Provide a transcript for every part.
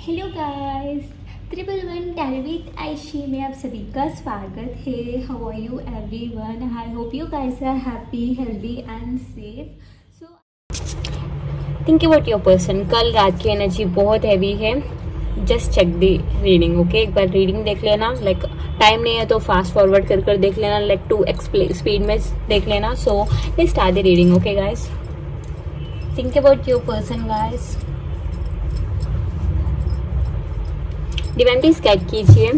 Hello guys, 111 tell with Ayshi में आप सभी का स्वागत है। How are you everyone? I hope you guys are happy, healthy and safe. Think about your person. कल रात की एनर्जी बहुत हैवी है। Just check the reading, okay? एक बार रीडिंग देख लेना। लाइक टाइम नहीं है तो फास्ट फॉरवर्ड कर देख लेना, लाइक 2x स्पीड में देख लेना। So let's start the reading, okay guys? Think about your person guys. Divine please guide कीजिए।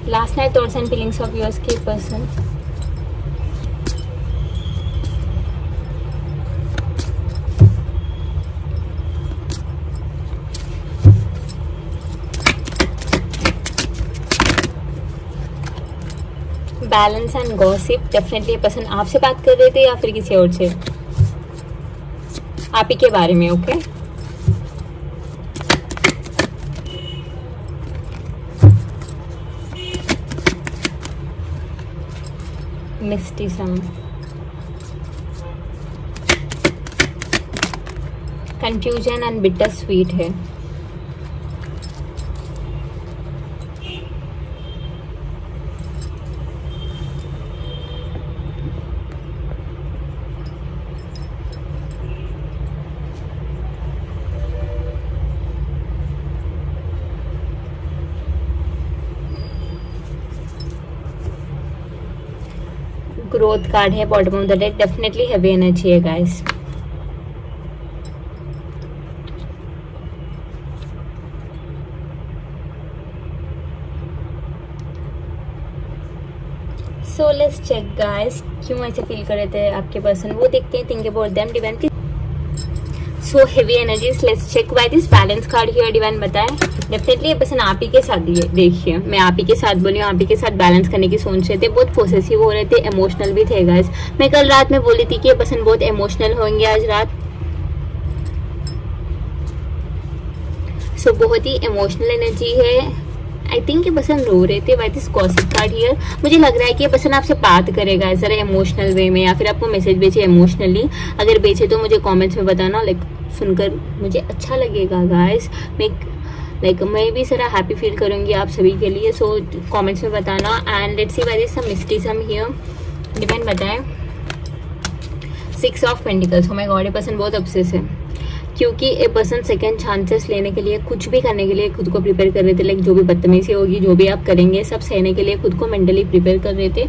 Last night thoughts and feelings of yours के person. Balance and gossip. Definitely ये person आपसे बात कर रहे थे या फिर किसी और से, आप ही के बारे में, okay? Mysticism, confusion and bitter sweet है। ग्रोथ कार्ड है bottom of the deck. Definitely heavy energy है guys. So let's check guys, क्यों ऐसे फील कर रहे थे आपके पर्सन, वो देखते हैं। Think about them divine. So heavy energies, let's check why this balance card here. Divine बताएं। डेफिनेटली ये पर्सन आप ही के साथ देखिए, मैं आप ही के साथ बोली हूँ, आप ही के साथ बैलेंस करने की सोच रहे थे। बहुत पोसेसिव हो रहे थे, इमोशनल भी थे गाइस। मैं कल रात में बोली थी कि ये पर्सन बहुत इमोशनल होंगे आज रात। सो बहुत ही इमोशनल एनर्जी है। आई थिंक ये पर्सन रो रहे थे। Why this gossip card here. मुझे लग रहा है कि ये पर्सन आपसे बात करेगा जरा इमोशनल वे में, या फिर आपको मैसेज भेजे इमोशनली। अगर भेजे तो मुझे कमेंट्स में बताना, लाइक सुनकर मुझे अच्छा लगेगा गाइस। मैं भी जरा हैप्पी फील करूंगी आप सभी के लिए। सो कमेंट्स में बताना। And let's see why this some mysticism here. Depend बताएं। 6 of pentacles. Oh my god, ये पर्सन बहुत ऑब्सेस है, क्योंकि ए पर्सन सेकंड चांसेस लेने के लिए, कुछ भी करने के लिए खुद को प्रिपेयर कर रहे थे। लाइक जो भी बदतमीजी होगी, जो भी आप करेंगे, सब सहने के लिए खुद को मेंटली प्रिपेयर कर रहे थे।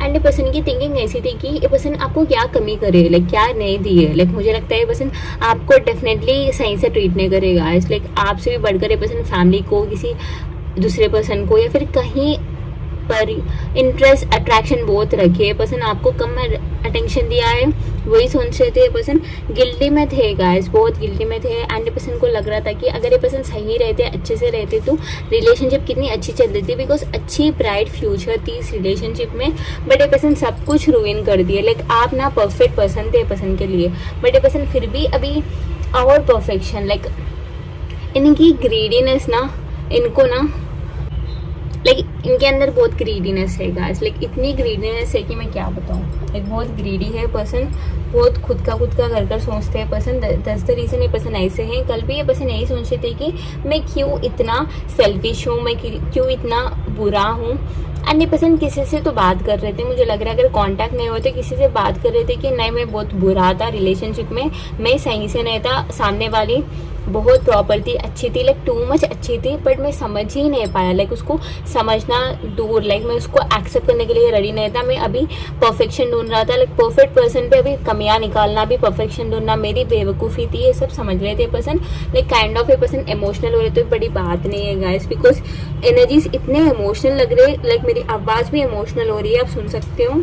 एंड ए पर्सन की थिंकिंग ऐसी थी कि ए पर्सन आपको क्या कमी करे, लाइक क्या नहीं दिए। लाइक मुझे लगता है ए पर्सन आपको डेफिनेटली सही से ट्रीट नहीं करेगा। लाइक आपसे भी बढ़कर ए पर्सन फैमिली को, किसी दूसरे पर्सन को, या फिर कहीं पर इंटरेस्ट अट्रैक्शन बहुत रखे। पर्सन आपको कम अटेंशन दिया है, वही सोच रहे थे। पर्सन गिल्टी में थे गाइस, बहुत गिल्टी में थे। एंड ये पर्सन को लग रहा था कि अगर ये पर्सन सही रहते, अच्छे से रहते, तो रिलेशनशिप कितनी अच्छी चल रही थी, बिकॉज अच्छी ब्राइट फ्यूचर थी इस रिलेशनशिप में। बट ये पर्सन सब कुछ रुइन कर दिए। लाइक आप ना परफेक्ट पर्सन थे पर्सन के लिए, बट ये पर्सन फिर भी अभी और परफेक्शन, लाइक इनकी ग्रीडीनेस ना, इनको ना, लाइक इनके अंदर बहुत ग्रीडीनेस है गाइस। लाइक इतनी ग्रीडीनेस है कि मैं क्या बताऊँ। लाइक बहुत ग्रीडी है पर्सन, बहुत खुद का कर सोचते हैं पर्सन। दस द रीज़न ये पर्सन ऐसे हैं। कल भी ये पर्सन यही सोच रहे थे कि मैं क्यों इतना सेल्फिश हूँ, मैं क्यों इतना बुरा हूँ। एंड ये पर्सन किसी से तो बात कर रहे थे, मुझे लग रहा है अगर कांटेक्ट नहीं होते, किसी से बात कर रहे थे कि नहीं मैं बहुत बुरा था रिलेशनशिप में, मैं सही से नहीं था, सामने वाली बहुत प्रॉपर थी, अच्छी थी, लाइक टू मच अच्छी थी, बट मैं समझ ही नहीं पाया। लाइक उसको समझना दूर, लाइक मैं उसको एक्सेप्ट करने के लिए रेडी नहीं था। मैं अभी परफेक्शन ढूंढ रहा था, लाइक परफेक्ट पर्सन पे अभी कमियां निकालना, भी परफेक्शन ढूंढना मेरी बेवकूफ़ी थी। ये सब समझ रहे the person. Like kind of a person emotional हो रहे, तो बड़ी बात नहीं है गाइस, बिकॉज एनर्जीज इतने इमोशनल लग रहे। लाइक मेरी आवाज़ भी इमोशनल हो रही है, आप सुन सकते हो।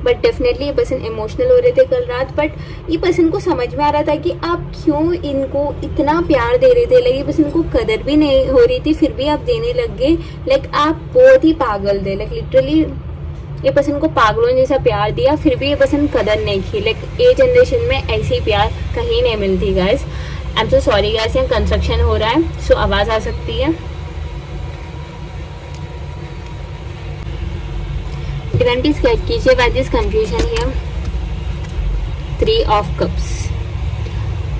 बट डेफिनेटली ये पर्सन इमोशनल हो रहे थे कल रात। बट ये पर्सन को समझ में आ रहा था कि आप क्यों इनको इतना प्यार दे रहे थे। लाइक ये पर्सन को कदर भी नहीं हो रही थी, फिर भी आप देने लग गए। लाइक आप बहुत ही पागल थे। लाइक लिटरली ये पर्सन को पागलों जैसा प्यार दिया, फिर भी ये पर्सन कदर नहीं की। लाइक ये जनरेशन में ऐसी प्यार कहीं नहीं मिलती guys. I am so sorry guys, यहाँ कंस्ट्रक्शन हो रहा है, सो आवाज़ आ सकती है। डिवाइन प्लीज गाइड कीजिए what is confusion here. 3 of cups.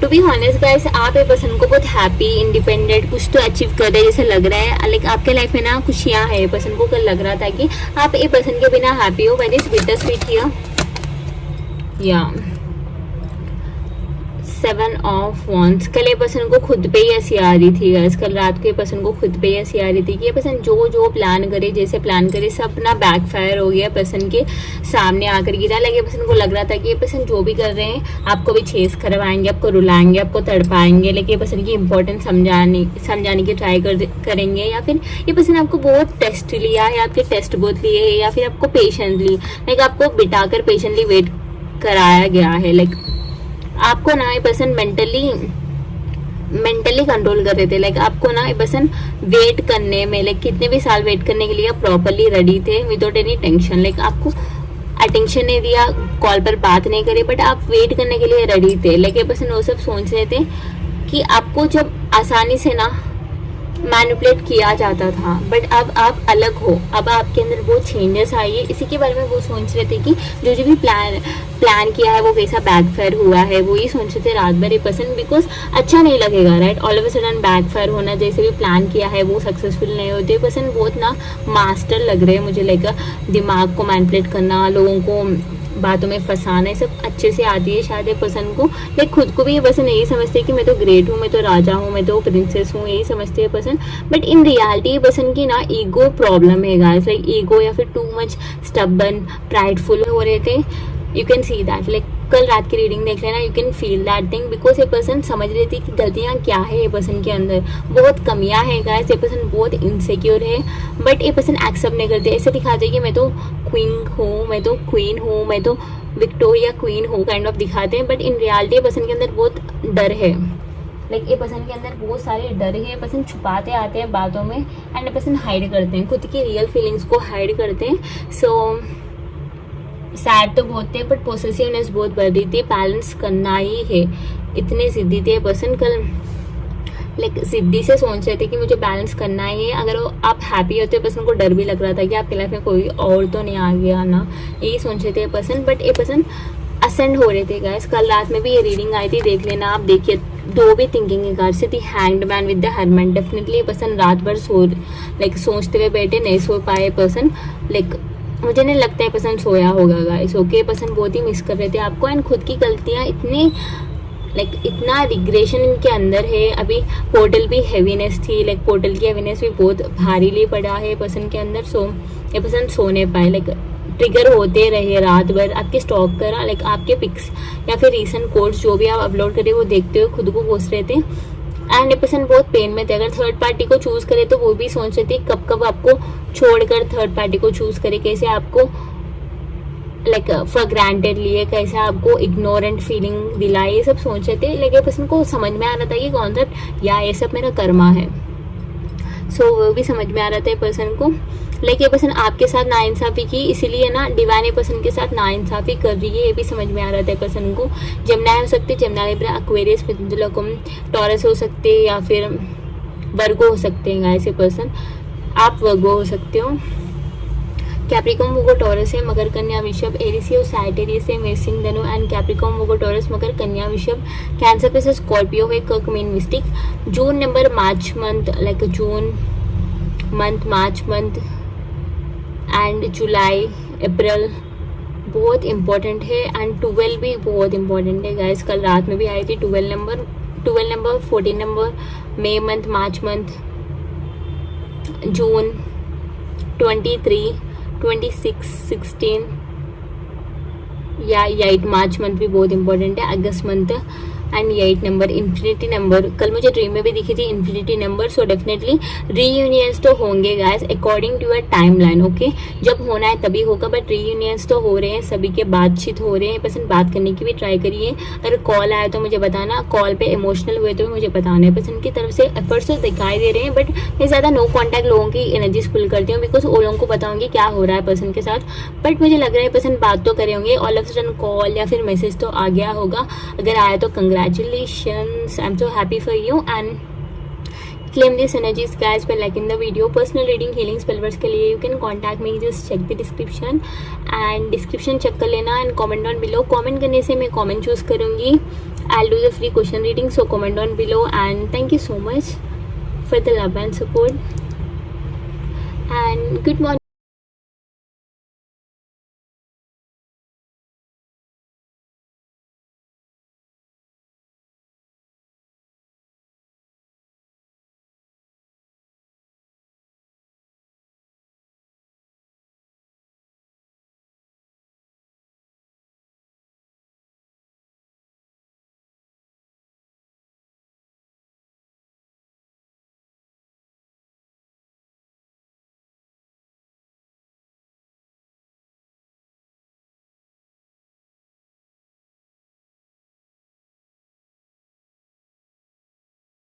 To be honest guys, आप ये पर्सन को बहुत हैप्पी, इंडिपेंडेंट, कुछ तो अचीव कर रहे जैसे लग रहा है। लाइक आपके लाइफ में ना खुशियाँ है। पर्सन को कल लग रहा था कि आप ये पर्सन के बिना हैप्पी हो। Very bitter sweet here. या 7 ऑफ वॉन्ड्स। कल ये पर्सन को खुद पे ही हंसी आ रही थी गाइस। कल रात को ये पर्सन को खुद पे ही हंसी आ रही थी कि ये पर्सन जो प्लान करे, जैसे प्लान करे, सब ना बैकफायर हो गया, पर्सन के सामने आकर गिरा। लगे पर्सन को लग रहा था कि ये पर्सन जो भी कर रहे हैं आपको भी चेस करवाएंगे, आपको रुलाएंगे, आपको तड़पाएंगे, लेकिन ये पर्सन की इंपॉर्टेंस समझाने की ट्राई करेंगे, या फिर ये पर्सन आपको बहुत टेस्ट लिया है, आपके टेस्ट बहुत लिए है, या फिर आपको पेशेंटली लाइक आपको बिठाकर पेशेंटली वेट कराया गया है। लाइक आपको ना ये पर्सन मेंटली कंट्रोल कर रहे थे। लाइक आपको ना ये पर्सन वेट करने में, लाइक कितने भी साल वेट करने के लिए आप प्रॉपरली रेडी थे विदाउट एनी टेंशन। लाइक आपको अटेंशन नहीं दिया, कॉल पर बात नहीं करी, बट आप वेट करने के लिए रेडी थे। लाइक ये पर्सन वो सब सोच रहे थे कि आपको जब आसानी से ना मैनिपुलेट किया जाता था, बट अब आप अलग हो, अब आपके अंदर बहुत चेंजेस आई है। इसी के बारे में वो सोच रहे थे कि जो भी प्लान किया है वो कैसा बैकफायर हुआ है, वो ही सोच रहे थे रात भर। ये पर्सन बिकॉज अच्छा नहीं लगेगा right, all of a sudden backfire होना, जैसे भी प्लान किया है वो सक्सेसफुल नहीं होते। पर्सन बहुत ना मास्टर लग रहे हैं मुझे, लाइक दिमाग को मैनिपुलेट करना, लोगों को बातों में फंसाना, ये सब अच्छे से आती है शायद ये पर्सन को। लाइक खुद को भी ये पर्सन यही समझते हैं कि मैं तो ग्रेट हूँ, मैं तो राजा हूँ, मैं तो प्रिंसेस हूँ, यही समझते हैं पर्सन। बट इन रियलिटी ये पर्सन की ना ईगो प्रॉब्लम है गाइस। लाइक ईगो या फिर टू मच स्टबर्न, प्राइडफुल हो रहे थे। You can see that. Like कल रात की रीडिंग देख लेना, you can feel that thing, because ये पर्सन समझ रही थी कि गलतियाँ क्या है ये पर्सन के अंदर, बहुत कमियां है गाइस। ये पर्सन बहुत इनसिक्योर है, बट ये पर्सन एक्सेप्ट नहीं करते। ऐसे दिखाते हैं कि मैं तो क्वीन हूँ, मैं तो क्वीन हूँ, मैं तो विक्टोरिया क्वीन हूँ, काइंड ऑफ दिखाते हैं। बट इन रियलिटी ये पर्सन के अंदर बहुत डर है। लाइक ये पर्सन के अंदर बहुत सारे डर है। ये पर्सन छुपाते आते हैं बातों में, एंड ये पर्सन हाइड करते हैं, खुद की रियल फीलिंग्स को हाइड करते हैं। सो सैड तो बहुत थे, बट पोसेसिवनेस बहुत बढ़ रही थी। बैलेंस करना ही है, इतने जिद्दी थे पर्सन कल। लाइक जिद्दी से सोच रहे थे कि मुझे बैलेंस करना ही है। अगर आप हैप्पी होते पर्सन को डर भी लग रहा था कि आपके लाइफ में कोई और तो नहीं आ गया ना, यही सोच रहे थे पर्सन। बट ये पर्सन असेंड हो रहे थे गाइस। कल रात में भी ये रीडिंग आई थी, देख लेना आप। देखिए दो भी थिंकिंग रिगार्ड से थी, hanged man with the hermit. Definitely ये पर्सन रात भर सोचते हुए बैठे, नहीं सो पाए पर्सन। लाइक मुझे नहीं लगता है पर्सन सोया होगा गाइस। ओके, पर्सन बहुत ही मिस कर रहे थे आपको, एंड खुद की गलतियाँ इतनी इतना रिग्रेशन इनके अंदर है। अभी पोर्टल भी हैवीनेस थी, लाइक पोर्टल की हैवीनेस भी बहुत भारीली पड़ा है पर्सन के अंदर। सो ये पर्सन सो नहीं पाए, लाइक ट्रिगर होते रहे रात भर। आपके स्टॉक करा, लाइक आपके पिक्स या फिर रीसेंट कोड्स जो भी आप अपलोड करें वो देखते हुए खुद को कोस रहे थे। एंड ये पर्सन बहुत पेन में थे। अगर थर्ड पार्टी को चूज करे तो वो भी सोच रहे थे कब कब आपको छोड़कर थर्ड पार्टी को चूज करे, कैसे आपको लाइक फॉर ग्रांटेड लिए, कैसे आपको इग्नोरेंट फीलिंग दिलाई, ये सब सोच रहे थे। लेकिन पर्सन को समझ में आ रहा था कि कॉन्सेप्ट या ये सब मेरा कर्मा है। सो वो भी समझ में आ रहा था पर्सन को। लेकिन ये पर्सन आपके साथ नाइंसाफ़ी की, इसीलिए ना डिवाइन ये पर्सन के साथ नाइंसाफ़ी कर रही है, ये भी समझ में आ रहा था पर्सन को। जेमिनी हो सकते, Gemini, Libra, Aquarius, pendulum, taurus हो सकते, या फिर वर्गो हो सकते हैं गाइस। ये पर्सन आप वर्गो हो सकते हो। कैप्रिकॉर्न, वोगो, टॉरस है। मकर, कन्या, वृषभ, एरिस और सैजिटेरियस है। मेषिंग, Dhanu and Capricorn, Virgo, Taurus, Makar, Kanya, Vrishabh. Cancer पे से स्कॉर्पियो है। Kark, Meen, mystic. June number, March month, like June month, March month and July, April बहुत इंपॉर्टेंट है। एंड 12 भी बहुत इंपॉर्टेंट है गाइस। कल रात में भी आई थी 12 नंबर, 14 नंबर, मई मंथ, मार्च मंथ, जून, 23, 26, 16 या 8 मार्च मंथ भी बहुत इंपॉर्टेंट है। अगस्त month and 8 number, infinity number. कल मुझे ड्रीम में भी दिखी थी infinity number. So definitely reunions तो होंगे guys according to a timeline. Okay, जब होना है तभी होगा, बट रीयूनियंस तो हो रहे हैं, सभी के बातचीत हो रहे हैं। पर्सन बात करने की भी ट्राई करिए। अगर कॉल आया तो मुझे बताना, कॉल पे इमोशनल हुए तो मुझे बताना है। पर्सन की तरफ से एफर्ट्स तो दिखाई दे रहे हैं, बट मैं ज़्यादा नो कॉन्टैक्ट लोगों की एनर्जी पुल करती हूँ, बिकॉज वो लोगों को बताऊंगी क्या हो रहा है पर्सन के साथ। बट मुझे लग रहा है पर्सन बात तो करे होंगे, ऑल ऑफ सडन कॉल या फिर मैसेज तो आ गया होगा। अगर आया तो congratulations, I am so happy for you. And claim these energies guys by liking the video. Personal reading healing spell words के लिए you can contact me, just check the description and description check कर लेना and comment down below. Comment करने से मैं comment choose करूँगी. I'll do the free question reading, so comment down below and thank you so much for the love and support and good morning.